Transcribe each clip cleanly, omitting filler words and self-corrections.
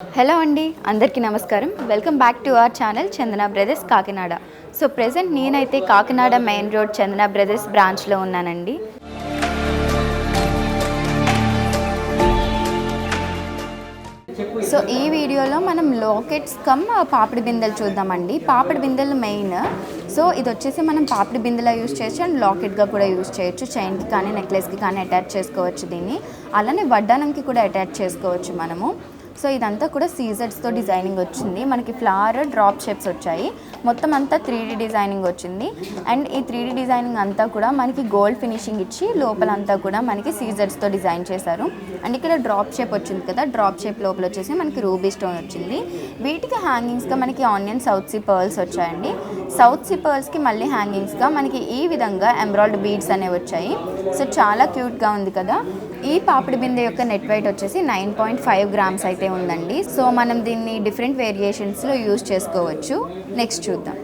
Hello అండి, అందరికీ నమస్కారం. Welcome back to our channel Chandana brothers Kakinada. So present నేనైతే కాకినాడ మెయిన్ రోడ్ చందన బ్రదర్స్ బ్రాంచ్లో ఉన్నానండి. సో ఈ వీడియోలో మనం లాకెట్స్ కమ్ పాపిడి బిందెలు చూద్దామండి. పాపిడి బిందెలు మెయిన్. సో ఇది వచ్చేసి మనం పాపిడి బిందెలా యూజ్ చేయొచ్చు అండ్ లాకెట్గా కూడా యూజ్ చేయొచ్చు. చైన్కి కానీ నెక్లెస్కి కానీ అటాచ్ చేసుకోవచ్చు దీన్ని. అలానే వడ్డానంకి కూడా అటాచ్ చేసుకోవచ్చు మనము. సో ఇదంతా కూడా సీజర్స్తో డిజైనింగ్ వచ్చింది. మనకి ఫ్లవర్ డ్రాప్ షేప్స్ వచ్చాయి. మొత్తం అంతా 3D డిజైనింగ్ వచ్చింది. అండ్ ఈ 3D డిజైనింగ్ అంతా కూడా మనకి గోల్డ్ ఫినిషింగ్ ఇచ్చి లోపలంతా కూడా మనకి సీజర్స్తో డిజైన్ చేశారు. అండ్ ఇక్కడ డ్రాప్ షేప్ వచ్చింది కదా, డ్రాప్ షేప్ లోపల వచ్చేసి మనకి రూబీ స్టోన్ వచ్చింది. వీటికి హ్యాంగింగ్స్గా మనకి ఆనియన్ సౌత్ సీ పర్ల్స్ వచ్చాయండి. సౌత్ సీ పర్ల్స్కి మళ్ళీ హ్యాంగింగ్స్గా మనకి ఈ విధంగా ఎంబ్రాయిడరీ బీడ్స్ అనేవి వచ్చాయి. సో చాలా క్యూట్గా ఉంది కదా. ఈ పాపిడి బిందె యొక్క నెట్ వెయిట్ వచ్చేసి 9.5 గ్రామ్స్ అయితే ఉందండి. సో మనం దీన్ని డిఫరెంట్ వేరియేషన్స్లో యూజ్ చేసుకోవచ్చు. నెక్స్ట్ చూద్దాం.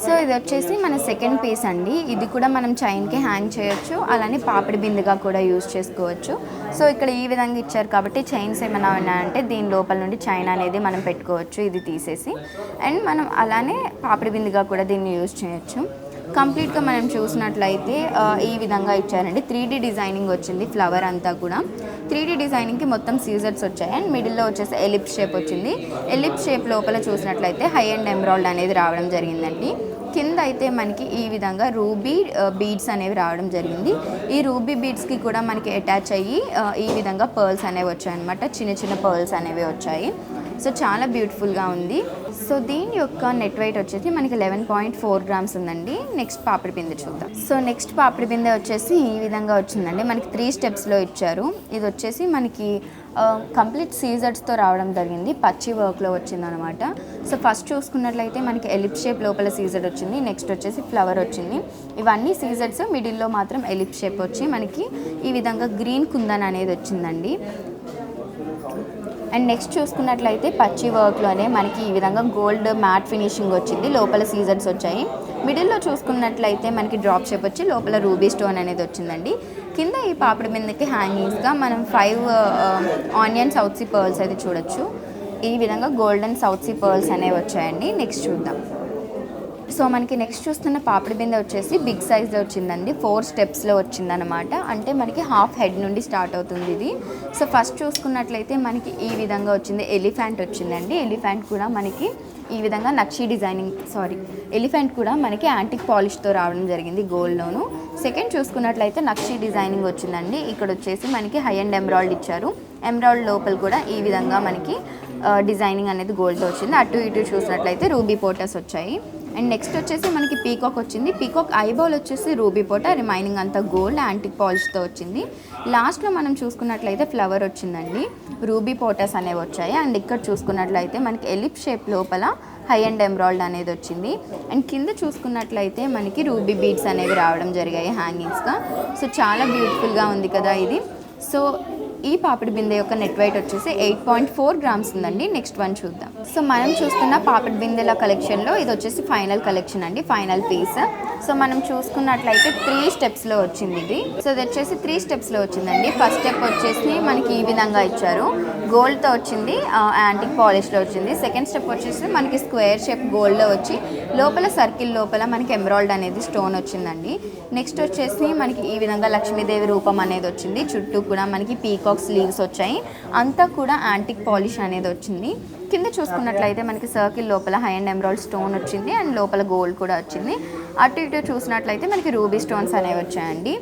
సో ఇది వచ్చేసి మన సెకండ్ పీస్ అండి. ఇది కూడా మనం చైన్కి హ్యాంగ్ చేయొచ్చు, అలానే పాపిడి బిందెగా కూడా యూజ్ చేసుకోవచ్చు. సో ఇక్కడ ఈ విధంగా ఇచ్చారు కాబట్టి చైన్స్ ఏమైనా ఉన్నాయంటే దీని లోపల నుండి చైన్ అనేది మనం పెట్టుకోవచ్చు, ఇది తీసేసి. అండ్ మనం అలానే పాపిడి బిందెగా కూడా దీన్ని యూజ్ చేయొచ్చు. కంప్లీట్గా మనం చూసినట్లయితే ఈ విధంగా ఇచ్చారండి. 3D డిజైనింగ్ వచ్చింది. ఫ్లవర్ అంతా కూడా 3D డిజైనింగ్కి మొత్తం సీజర్స్ వచ్చాయి. అండ్ మిడిల్లో వచ్చేసి ఎలిప్స్ షేప్ వచ్చింది. ఎలిప్స్ షేప్ లోపల చూసినట్లయితే హై అండ్ ఎంబ్రాయిడ్ అనేది రావడం జరిగిందండి. కింద అయితే మనకి ఈ విధంగా రూబీ బీడ్స్ అనేవి రావడం జరిగింది. ఈ రూబీ బీడ్స్కి కూడా మనకి అటాచ్ అయ్యి ఈ విధంగా పర్ల్స్ అనేవి వచ్చాయి అనమాట. చిన్న చిన్న పర్ల్స్ అనేవి వచ్చాయి. సో చాలా బ్యూటిఫుల్గా ఉంది. సో దీని యొక్క నెట్ వెయిట్ వచ్చేసి మనకి 11.4 గ్రామ్స్ ఉందండి. నెక్స్ట్ పాపిడి బిందె చూద్దాం. సో నెక్స్ట్ పాపిడి బిందె వచ్చేసి ఈ విధంగా వచ్చిందండి. మనకి 3 స్టెప్స్లో ఇచ్చారు. ఇది వచ్చేసి మనకి కంప్లీట్ సీజర్స్తో రావడం జరిగింది. పచ్చి వర్క్లో వచ్చిందనమాట. సో ఫస్ట్ చూసుకున్నట్లయితే మనకి ఎలిప్ షేప్ లోపల సీజర్ వచ్చింది. నెక్స్ట్ వచ్చేసి ఫ్లవర్ వచ్చింది. ఇవన్నీ సీజర్స్. మిడిల్లో మాత్రం ఎలిప్ షేప్ వచ్చి మనకి ఈ విధంగా గ్రీన్ కుందన్ అనేది వచ్చిందండి. అండ్ నెక్స్ట్ చూసుకున్నట్లయితే పచ్చి వర్క్లోనే మనకి ఈ విధంగా గోల్డ్ మ్యాట్ ఫినిషింగ్ వచ్చింది. లోపల సీజర్స్ వచ్చాయి. మిడిల్లో చూసుకున్నట్లయితే మనకి డ్రాప్ షేప్ వచ్చి లోపల రూబీ స్టోన్ అనేది వచ్చిందండి. కింద ఈ పాపిడి బిందెకి హ్యాంగింగ్స్గా మనం 5 ఆనియన్ సౌత్ సీ పర్ల్స్ అయితే చూడొచ్చు. ఈ విధంగా గోల్డెన్ సౌత్ సీ పర్ల్స్ అనేవి వచ్చాయండి. నెక్స్ట్ చూద్దాం. సో మనకి నెక్స్ట్ చూస్తున్న పాపిడి బిందె వచ్చేసి బిగ్ సైజ్లో వచ్చిందండి. 4 స్టెప్స్లో వచ్చిందనమాట. అంటే మనకి హాఫ్ హెడ్ నుండి స్టార్ట్ అవుతుంది ఇది. సో ఫస్ట్ చూసుకున్నట్లయితే మనకి ఈ విధంగా వచ్చింది. ఎలిఫెంట్ వచ్చిందండి. ఎలిఫెంట్ కూడా మనకి ఈ విధంగా నక్షీ డిజైనింగ్ ఎలిఫెంట్ కూడా మనకి యాంటిక్ పాలిష్తో రావడం జరిగింది గోల్డ్లోను. సెకండ్ చూసుకున్నట్లయితే నక్షీ డిజైనింగ్ వచ్చిందండి. ఇక్కడ వచ్చేసి మనకి హై అండ్ ఎంబ్రాయిడ్ ఇచ్చారు. ఎంబ్రాయిడ్ లోపల కూడా ఈ విధంగా మనకి డిజైనింగ్ అనేది గోల్డ్తో వచ్చింది. అటు ఇటు చూసినట్లయితే రూబీ పోటస్ వచ్చాయి. అండ్ నెక్స్ట్ వచ్చేసి మనకి పీకాక్ వచ్చింది. పీకాక్ ఐబాల్ వచ్చేసి రూబీ పోట, రిమైనింగ్ అంతా గోల్డ్ యాంటిక్ పాలిష్తో వచ్చింది. లాస్ట్లో మనం చూసుకున్నట్లయితే ఫ్లవర్ వచ్చిందండి. రూబీ పోటస్ అనేవి వచ్చాయి. అండ్ ఇక్కడ చూసుకున్నట్లయితే మనకి ఎలిప్ షేప్ లోపల హై అండ్ ఎంబ్రాయిడ్ అనేది వచ్చింది. అండ్ కింద చూసుకున్నట్లయితే మనకి రూబీ బీడ్స్ అనేవి రావడం జరిగాయి హ్యాంగింగ్స్గా. సో చాలా బ్యూటిఫుల్గా ఉంది కదా ఇది. సో ఈ పాపిడి బిందె యొక్క నెట్ వెయిట్ వచ్చేసి 8.4 గ్రామ్స్ ఉందండి. నెక్స్ట్ వన్ చూద్దాం. సో మనం చూస్తున్న పాపిడి బిందెల కలెక్షన్లో ఇది వచ్చేసి ఫైనల్ కలెక్షన్ అండి, ఫైనల్ పీస్. సో మనం చూసుకున్నట్లయితే 3 స్టెప్స్లో వచ్చింది ఇది. సో ఇది వచ్చేసి 3 స్టెప్స్లో వచ్చిందండి. ఫస్ట్ స్టెప్ వచ్చేసి మనకి ఈ విధంగా ఇచ్చారు. గోల్డ్తో వచ్చింది, యాంటిక్ పాలిష్లో వచ్చింది. సెకండ్ స్టెప్ వచ్చేసి మనకి స్క్వేర్ షేప్ గోల్డ్లో వచ్చి లోపల సర్కిల్ లోపల మనకి ఎంబ్రాయిడ్ అనేది స్టోన్ వచ్చిందండి. నెక్స్ట్ వచ్చేసి మనకి ఈ విధంగా లక్ష్మీదేవి రూపం అనేది వచ్చింది. చుట్టూ కూడా మనకి పీకాక్ స్లీవ్స్ వచ్చాయి. అంతా కూడా యాంటిక్ పాలిష్ అనేది వచ్చింది. కింద చూసుకున్నట్లయితే మనకి సర్కిల్ లోపల హై అండ్ ఎంబ్రాయిడ్ స్టోన్ వచ్చింది. అండ్ లోపల గోల్డ్ కూడా వచ్చింది. అటు ఇటు చూసినట్లయితే మనకి రూబీ స్టోన్స్ అనేవి వచ్చాయండి.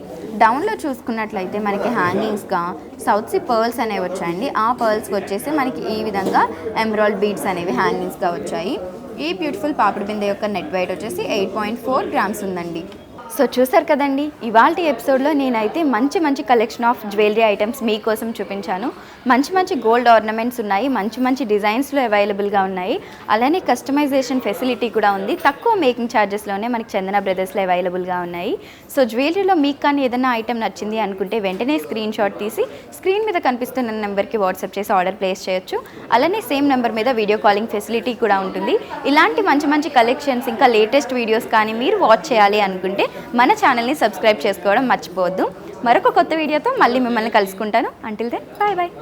డౌన్లో చూసుకున్నట్లయితే మనకి హ్యాంగింగ్స్గా సౌత్ సీ పర్ల్స్ అనేవి వచ్చాయండి. ఆ పర్ల్స్కి వచ్చేసి మనకి ఈ విధంగా ఎంబ్రాయిడ్ బీడ్స్ అనేవి హ్యాంగింగ్స్గా వచ్చాయి. ఈ బ్యూటిఫుల్ పాపిడి బిందె యొక్క నెట్ వెయిట్ వచ్చేసి 8.4 గ్రామ్స్ ఉందండి. సో చూసారు కదండి, ఇవాల్టి ఎపిసోడ్లో నేనైతే మంచి మంచి కలెక్షన్ ఆఫ్ జ్యువెలరీ ఐటమ్స్ మీకోసం చూపించాను. మంచి మంచి గోల్డ్ ఆర్నమెంట్స్ ఉన్నాయి, మంచి మంచి డిజైన్స్లో అవైలబుల్గా ఉన్నాయి. అలానే కస్టమైజేషన్ ఫెసిలిటీ కూడా ఉంది. తక్కువ మేకింగ్ ఛార్జెస్లోనే మనకి చందన బ్రదర్స్లో అవైలబుల్గా ఉన్నాయి. సో జ్యువెలరీలో మీకు కానీ ఏదైనా ఐటమ్ నచ్చింది అనుకుంటే వెంటనే స్క్రీన్ షాట్ తీసి స్క్రీన్ మీద కనిపిస్తున్న నెంబర్కి వాట్సాప్ చేసి ఆర్డర్ ప్లేస్ చేయొచ్చు. అలానే సేమ్ నెంబర్ మీద వీడియో కాలింగ్ ఫెసిలిటీ కూడా ఉంటుంది. ఇలాంటి మంచి మంచి కలెక్షన్స్ ఇంకా లేటెస్ట్ వీడియోస్ కానీ మీరు వాచ్ చేయాలి అనుకుంటే మన ఛానల్ని సబ్స్క్రైబ్ చేసుకోవడం మర్చిపోవద్దు. మరొక కొత్త వీడియోతో మళ్ళీ మిమ్మల్ని కలుసుకుంటాను. Until then bye bye.